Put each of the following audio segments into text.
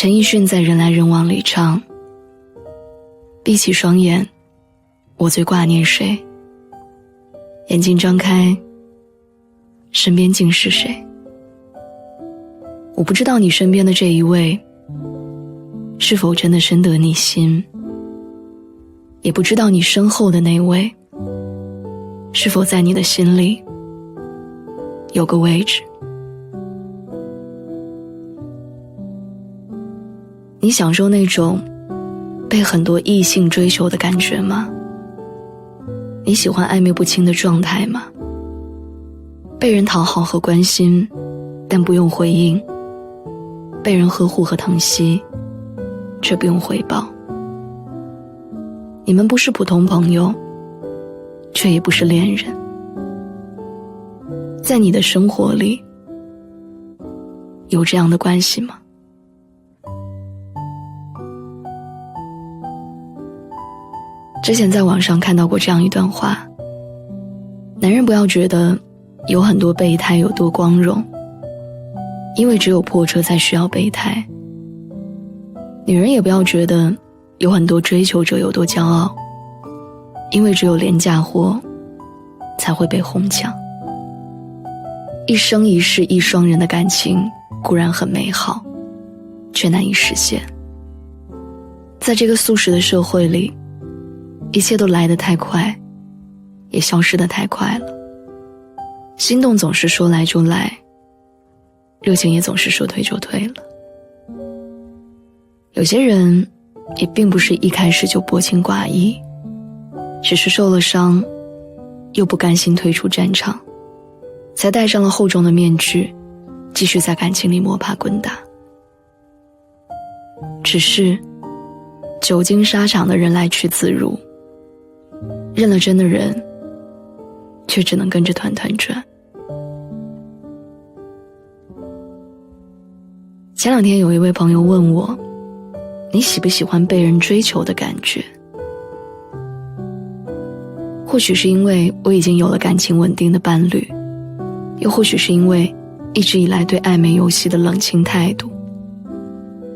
陈奕迅在《人来人往》里唱：闭起双眼，我最挂念谁？眼睛张开，身边竟是谁？我不知道你身边的这一位是否真的深得你心，也不知道你身后的那位是否在你的心里有个位置。你享受那种被很多异性追求的感觉吗？你喜欢暧昧不清的状态吗？被人讨好和关心，但不用回应；被人呵护和疼惜，却不用回报。你们不是普通朋友，却也不是恋人。在你的生活里，有这样的关系吗？之前在网上看到过这样一段话：男人不要觉得有很多备胎有多光荣，因为只有破车才需要备胎；女人也不要觉得有很多追求者有多骄傲，因为只有廉价货才会被哄抢。一生一世一双人的感情固然很美好，却难以实现。在这个速食的社会里，一切都来得太快，也消失得太快了。心动总是说来就来，热情也总是说退就退了。有些人也并不是一开始就薄情寡义，只是受了伤，又不甘心退出战场，才戴上了厚重的面具，继续在感情里摸爬滚打。只是久经沙场的人来去自如，认了真的人却只能跟着团团转。前两天有一位朋友问我，你喜不喜欢被人追求的感觉？或许是因为我已经有了感情稳定的伴侣，又或许是因为一直以来对暧昧游戏的冷清态度，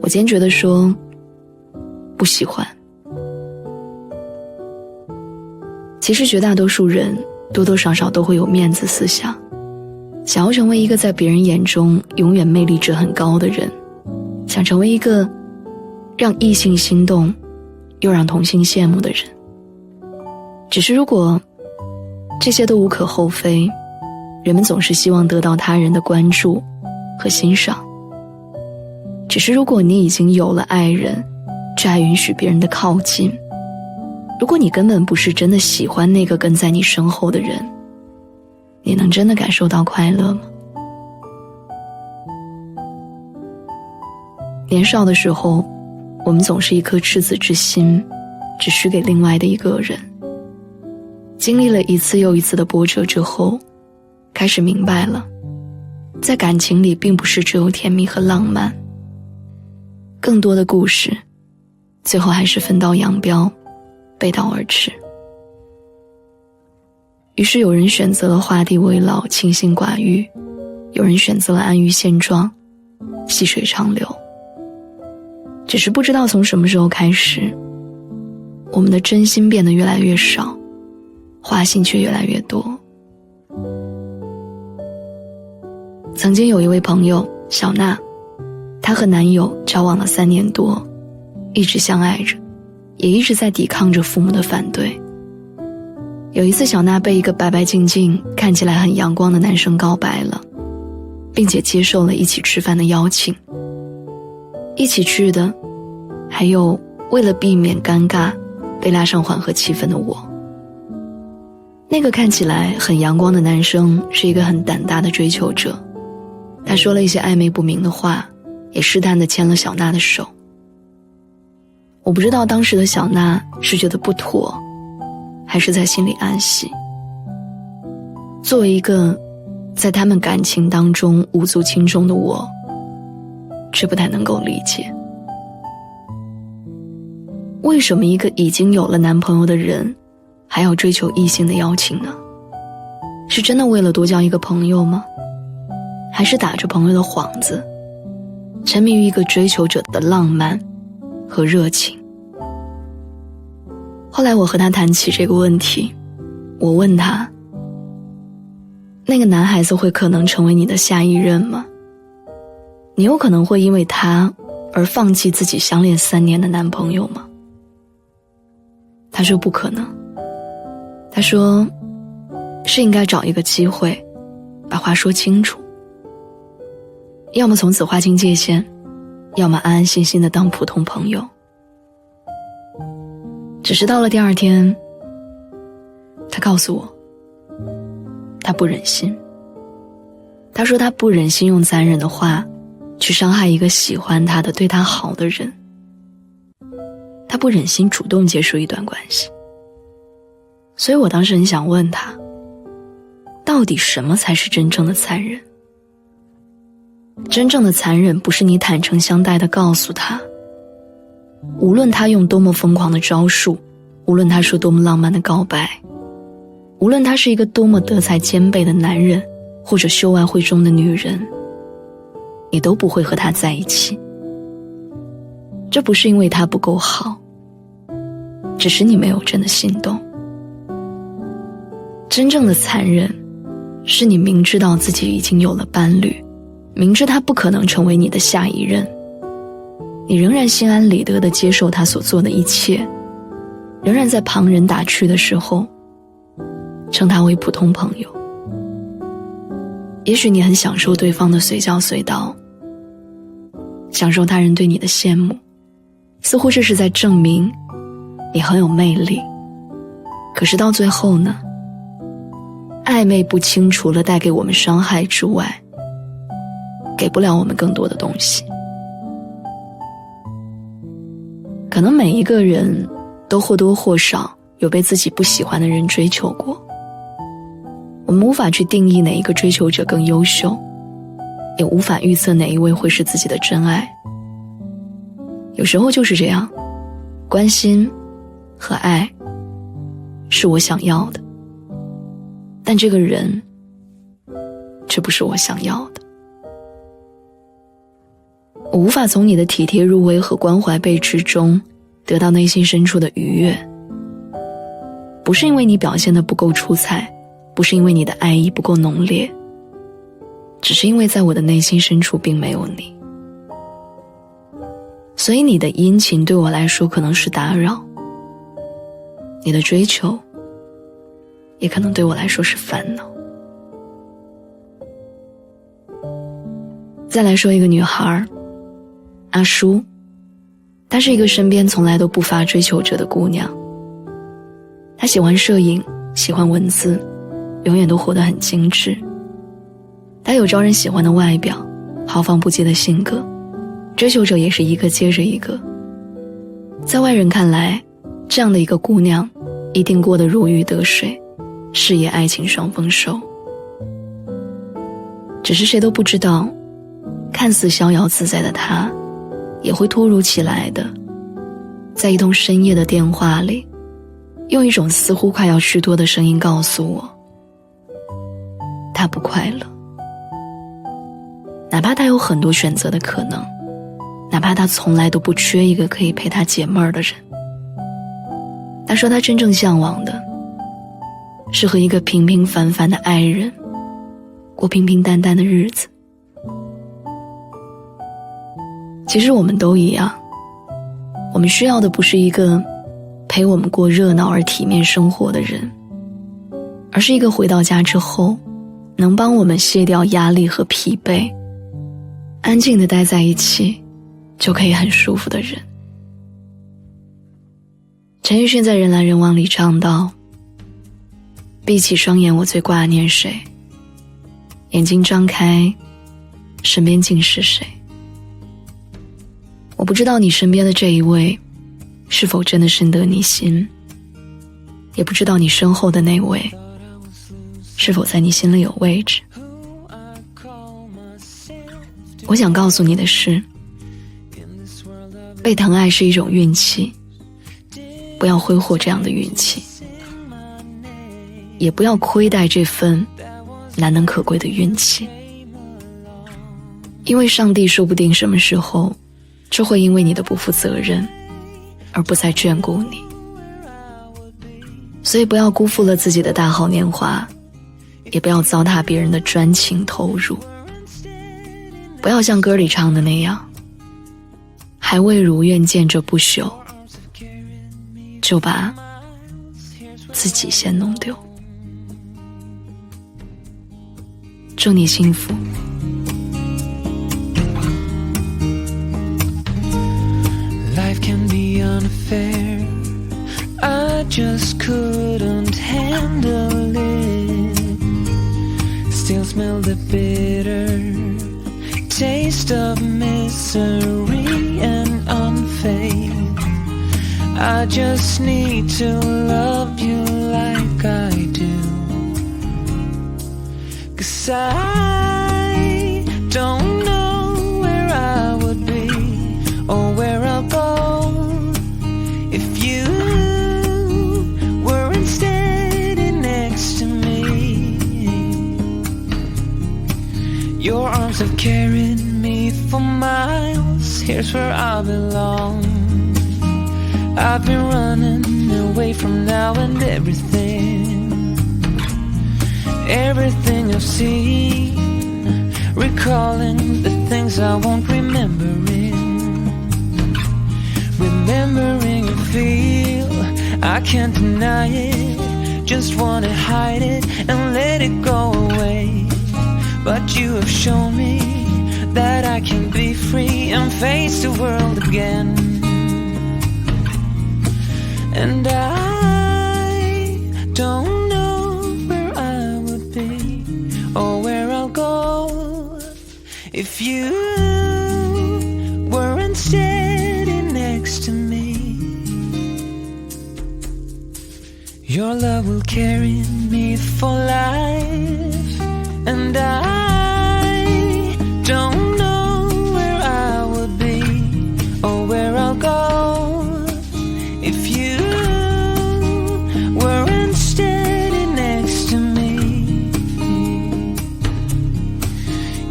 我坚决地说不喜欢。其实绝大多数人多多少少都会有面子思想，想要成为一个在别人眼中永远魅力值很高的人，想成为一个让异性心动又让同性羡慕的人。只是如果这些都无可厚非，人们总是希望得到他人的关注和欣赏。只是如果你已经有了爱人，却还允许别人的靠近，如果你根本不是真的喜欢那个跟在你身后的人，你能真的感受到快乐吗？年少的时候，我们总是一颗赤子之心，只许给另外的一个人。经历了一次又一次的波折之后，开始明白了，在感情里并不是只有甜蜜和浪漫，更多的故事最后还是分道扬镳，背道而驰。于是有人选择了画地为牢，清心寡欲，有人选择了安于现状，细水长流。只是不知道从什么时候开始，我们的真心变得越来越少，花心却越来越多。曾经有一位朋友小娜，她和男友交往了3年多，一直相爱着，也一直在抵抗着父母的反对。有一次，小娜被一个白白净净看起来很阳光的男生告白了，并且接受了一起吃饭的邀请。一起去的还有为了避免尴尬被拉上缓和气氛的我。那个看起来很阳光的男生是一个很胆大的追求者，他说了一些暧昧不明的话，也试探地牵了小娜的手。我不知道当时的小娜是觉得不妥，还是在心里暗喜。作为一个在他们感情当中无足轻重的我，却不太能够理解，为什么一个已经有了男朋友的人还要追求异性的邀请呢？是真的为了多交一个朋友吗？还是打着朋友的幌子，沉迷于一个追求者的浪漫和热情。后来我和他谈起这个问题，我问他，那个男孩子会可能成为你的下一任吗？你有可能会因为他而放弃自己相恋3年的男朋友吗？他说不可能。他说是应该找一个机会把话说清楚，要么从此划清界限，要么安安心心的当普通朋友。只是到了第2天，他告诉我他不忍心。他说他不忍心用残忍的话去伤害一个喜欢他的对他好的人，他不忍心主动结束一段关系。所以我当时很想问他，到底什么才是真正的残忍？真正的残忍不是你坦诚相待地告诉他，无论他用多么疯狂的招数，无论他说多么浪漫的告白，无论他是一个多么德才兼备的男人或者秀外慧中的女人，你都不会和他在一起。这不是因为他不够好，只是你没有真的心动。真正的残忍是你明知道自己已经有了伴侣，明知他不可能成为你的下一任，你仍然心安理得地接受他所做的一切，仍然在旁人打趣的时候称他为普通朋友。也许你很享受对方的随叫随到，享受他人对你的羡慕，似乎这是在证明你很有魅力。可是到最后呢，暧昧不清除了带给我们伤害之外，给不了我们更多的东西。可能每一个人都或多或少有被自己不喜欢的人追求过，我们无法去定义哪一个追求者更优秀，也无法预测哪一位会是自己的真爱。有时候就是这样，关心和爱是我想要的，但这个人却不是我想要的。我无法从你的体贴入微和关怀备至中得到内心深处的愉悦，不是因为你表现得不够出彩，不是因为你的爱意不够浓烈，只是因为在我的内心深处并没有你。所以你的殷勤对我来说可能是打扰，你的追求也可能对我来说是烦恼。再来说一个女孩，阿舒，她是一个身边从来都不乏追求者的姑娘。她喜欢摄影，喜欢文字，永远都活得很精致。她有招人喜欢的外表，豪放不羁的性格，追求者也是一个接着一个。在外人看来，这样的一个姑娘一定过得如鱼得水，事业爱情双丰收。只是谁都不知道，看似逍遥自在的她，也会突如其来的在一通深夜的电话里，用一种似乎快要虚脱的声音告诉我，她不快乐。哪怕她有很多选择的可能，哪怕她从来都不缺一个可以陪她解闷儿的人，她说她真正向往的是和一个平平凡凡的爱人过平平淡淡的日子。其实我们都一样，我们需要的不是一个陪我们过热闹而体面生活的人，而是一个回到家之后能帮我们卸掉压力和疲惫，安静地待在一起就可以很舒服的人。陈奕迅在《人来人往》里唱道，闭起双眼我最挂念谁，眼睛张开身边竟是谁。我不知道你身边的这一位是否真的深得你心，也不知道你身后的那位是否在你心里有位置。我想告诉你的是，被疼爱是一种运气，不要挥霍这样的运气，也不要亏待这份难能可贵的运气。因为上帝说不定什么时候就会因为你的不负责任而不再眷顾你。所以不要辜负了自己的大好年华，也不要糟蹋别人的专情投入。不要像歌里唱的那样，还未如愿见着不朽，就把自己先弄丢。祝你幸福。Life can be unfair, I just couldn't handle it. Still smell the bitter taste of misery and unfaith. I just need to love you like I do, 'cause I don't know where I would be or where I'll go if you weren't standing next to me. Your arms have carried me for miles, here's where I belong. I've been running away from now and everything I've seen, recalling the things I won't remembering a feel I can't deny it, just wanna hide it and let it go away. But you have shown me that I can be free and face the world again. And I don't know where I would be or where I'll go if you weren't standing next to me. Your love will carry me for life, and I don't know where I would be or where I'll go if you weren't standing next to me.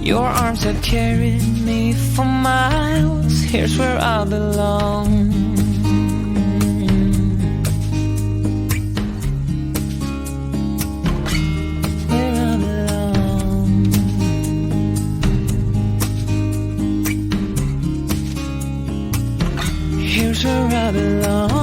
Your arms have carried me for miles, here's where I belong. Where I belong. Here's where I belong.